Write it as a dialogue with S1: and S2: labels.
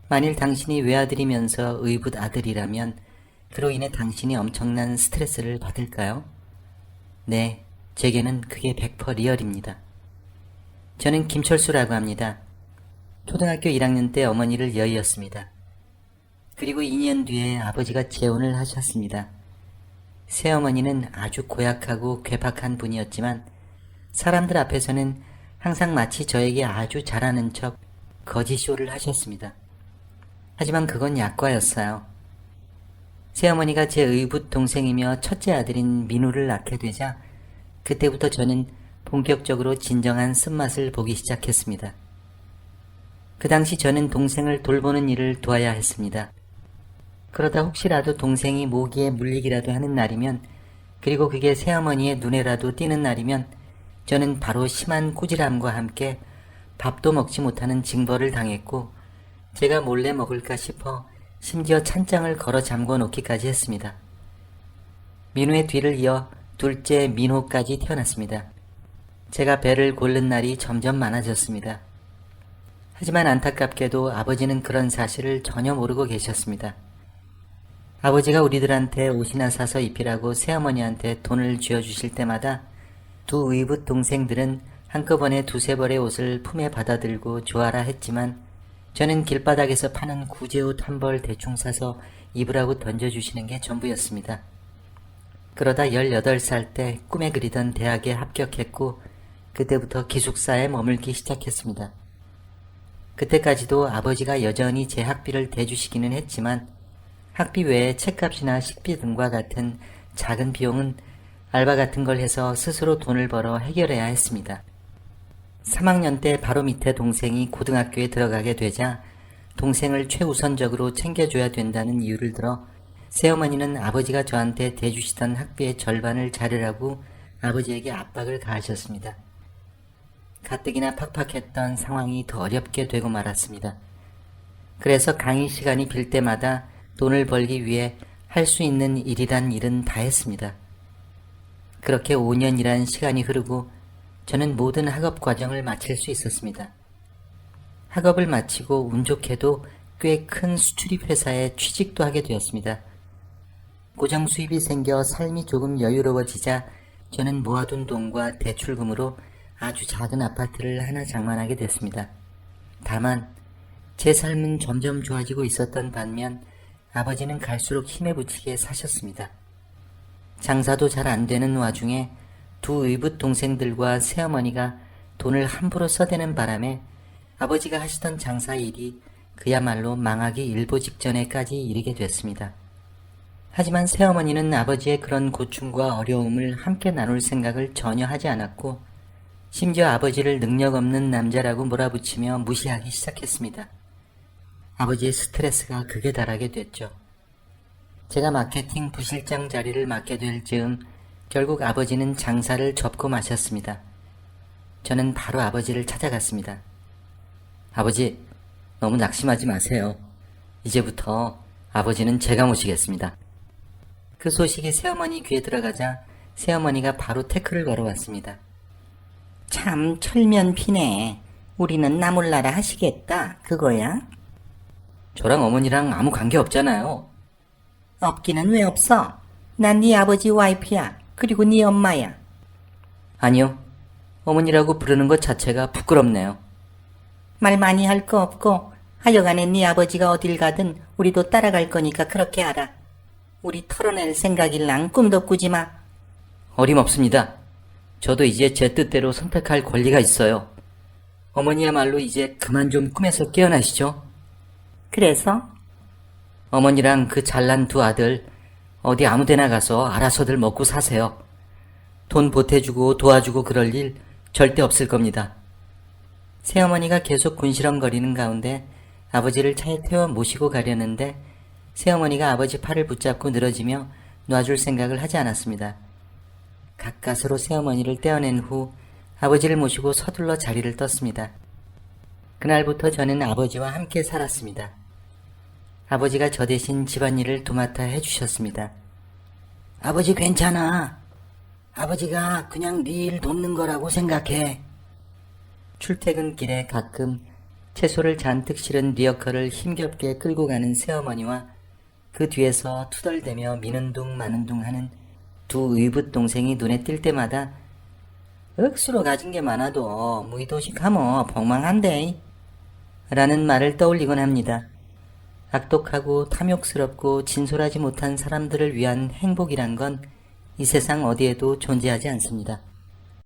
S1: 만일 당신이 외아들이면서 의붓 아들이라면 그로 인해 당신이 엄청난 스트레스를 받을까요? 네, 제게는 그게 100% 리얼입니다. 저는 김철수라고 합니다. 초등학교 1학년 때 어머니를 여의었습니다. 그리고 2년 뒤에 아버지가 재혼을 하셨습니다. 새어머니는 아주 고약하고 괴팍한 분이었지만 사람들 앞에서는 항상 마치 저에게 아주 잘하는 척 거짓쇼를 하셨습니다. 하지만 그건 약과였어요. 새어머니가 제 의붓 동생이며 첫째 아들인 민우를 낳게 되자 그때부터 저는 본격적으로 진정한 쓴맛을 보기 시작했습니다. 그 당시 저는 동생을 돌보는 일을 도와야 했습니다. 그러다 혹시라도 동생이 모기에 물리기라도 하는 날이면, 그리고 그게 새어머니의 눈에라도 띄는 날이면 저는 바로 심한 꾸지람과 함께 밥도 먹지 못하는 징벌을 당했고, 제가 몰래 먹을까 싶어 심지어 찬장을 걸어 잠궈 놓기까지 했습니다. 민우의 뒤를 이어 둘째 민호까지 태어났습니다. 제가 배를 고른 날이 점점 많아졌습니다. 하지만 안타깝게도 아버지는 그런 사실을 전혀 모르고 계셨습니다. 아버지가 우리들한테 옷이나 사서 입히라고 새어머니한테 돈을 쥐어주실 때마다 두 의붓 동생들은 한꺼번에 두세 벌의 옷을 품에 받아들고 좋아라 했지만 저는 길바닥에서 파는 구제옷 한 벌 대충 사서 입으라고 던져주시는 게 전부였습니다. 그러다 18살 때 꿈에 그리던 대학에 합격했고 그때부터 기숙사에 머물기 시작했습니다. 그때까지도 아버지가 여전히 제 학비를 대주시기는 했지만 학비 외에 책값이나 식비 등과 같은 작은 비용은 알바 같은 걸 해서 스스로 돈을 벌어 해결해야 했습니다. 3학년 때 바로 밑에 동생이 고등학교에 들어가게 되자 동생을 최우선적으로 챙겨줘야 된다는 이유를 들어 새어머니는 아버지가 저한테 대주시던 학비의 절반을 자르라고 아버지에게 압박을 가하셨습니다. 가뜩이나 팍팍했던 상황이 더 어렵게 되고 말았습니다. 그래서 강의 시간이 빌 때마다 돈을 벌기 위해 할 수 있는 일이란 일은 다 했습니다. 그렇게 5년이란 시간이 흐르고 저는 모든 학업 과정을 마칠 수 있었습니다. 학업을 마치고 운 좋게도 꽤 큰 수출입 회사에 취직도 하게 되었습니다. 고정 수입이 생겨 삶이 조금 여유로워지자 저는 모아둔 돈과 대출금으로 아주 작은 아파트를 하나 장만하게 됐습니다. 다만 제 삶은 점점 좋아지고 있었던 반면 아버지는 갈수록 힘에 부치게 사셨습니다. 장사도 잘 안 되는 와중에 두 의붓 동생들과 새어머니가 돈을 함부로 써대는 바람에 아버지가 하시던 장사 일이 그야말로 망하기 일보 직전에까지 이르게 됐습니다. 하지만 새어머니는 아버지의 그런 고충과 어려움을 함께 나눌 생각을 전혀 하지 않았고 심지어 아버지를 능력 없는 남자라고 몰아붙이며 무시하기 시작했습니다. 아버지의 스트레스가 극에 달하게 됐죠. 제가 마케팅 부실장 자리를 맡게 될 즈음 결국 아버지는 장사를 접고 마셨습니다. 저는 바로 아버지를 찾아갔습니다. 아버지, 너무 낙심하지 마세요. 이제부터 아버지는 제가 모시겠습니다. 그 소식이 새어머니 귀에 들어가자 새어머니가 바로 태클을 걸어왔습니다. 참 철면피네. 우리는 나몰라라 하시겠다 그거야? 저랑 어머니랑 아무 관계 없잖아요. 없기는 왜 없어? 난 네 아버지 와이프야. 그리고 네 엄마야. 아니요. 어머니라고 부르는 것 자체가 부끄럽네요. 말 많이 할 거 없고 하여간에 네 아버지가 어딜 가든 우리도 따라갈 거니까 그렇게 알아. 우리 털어낼 생각일랑 꿈도 꾸지 마. 어림없습니다. 저도 이제 제 뜻대로 선택할 권리가 있어요. 어머니야말로 이제 그만 좀 꿈에서 깨어나시죠. 그래서? 어머니랑 그 잘난 두 아들 어디 아무데나 가서 알아서들 먹고 사세요. 돈 보태주고 도와주고 그럴 일 절대 없을 겁니다. 새어머니가 계속 군시렁거리는 가운데 아버지를 차에 태워 모시고 가려는데 새어머니가 아버지 팔을 붙잡고 늘어지며 놔줄 생각을 하지 않았습니다. 가까스로 새어머니를 떼어낸 후 아버지를 모시고 서둘러 자리를 떴습니다. 그날부터 저는 아버지와 함께 살았습니다. 아버지가 저 대신 집안일을 도맡아 해주셨습니다. 아버지 괜찮아. 아버지가 그냥 네 일 돕는 거라고 생각해. 출퇴근길에 가끔 채소를 잔뜩 실은 리어커를 힘겹게 끌고 가는 새어머니와 그 뒤에서 투덜대며 미는 둥 마는 둥 하는 두 의붓 동생이 눈에 띌 때마다 억수로 가진 게 많아도 무의도식 하면 폭망한데 라는 말을 떠올리곤 합니다. 악독하고 탐욕스럽고 진솔하지 못한 사람들을 위한 행복이란 건 이 세상 어디에도 존재하지 않습니다.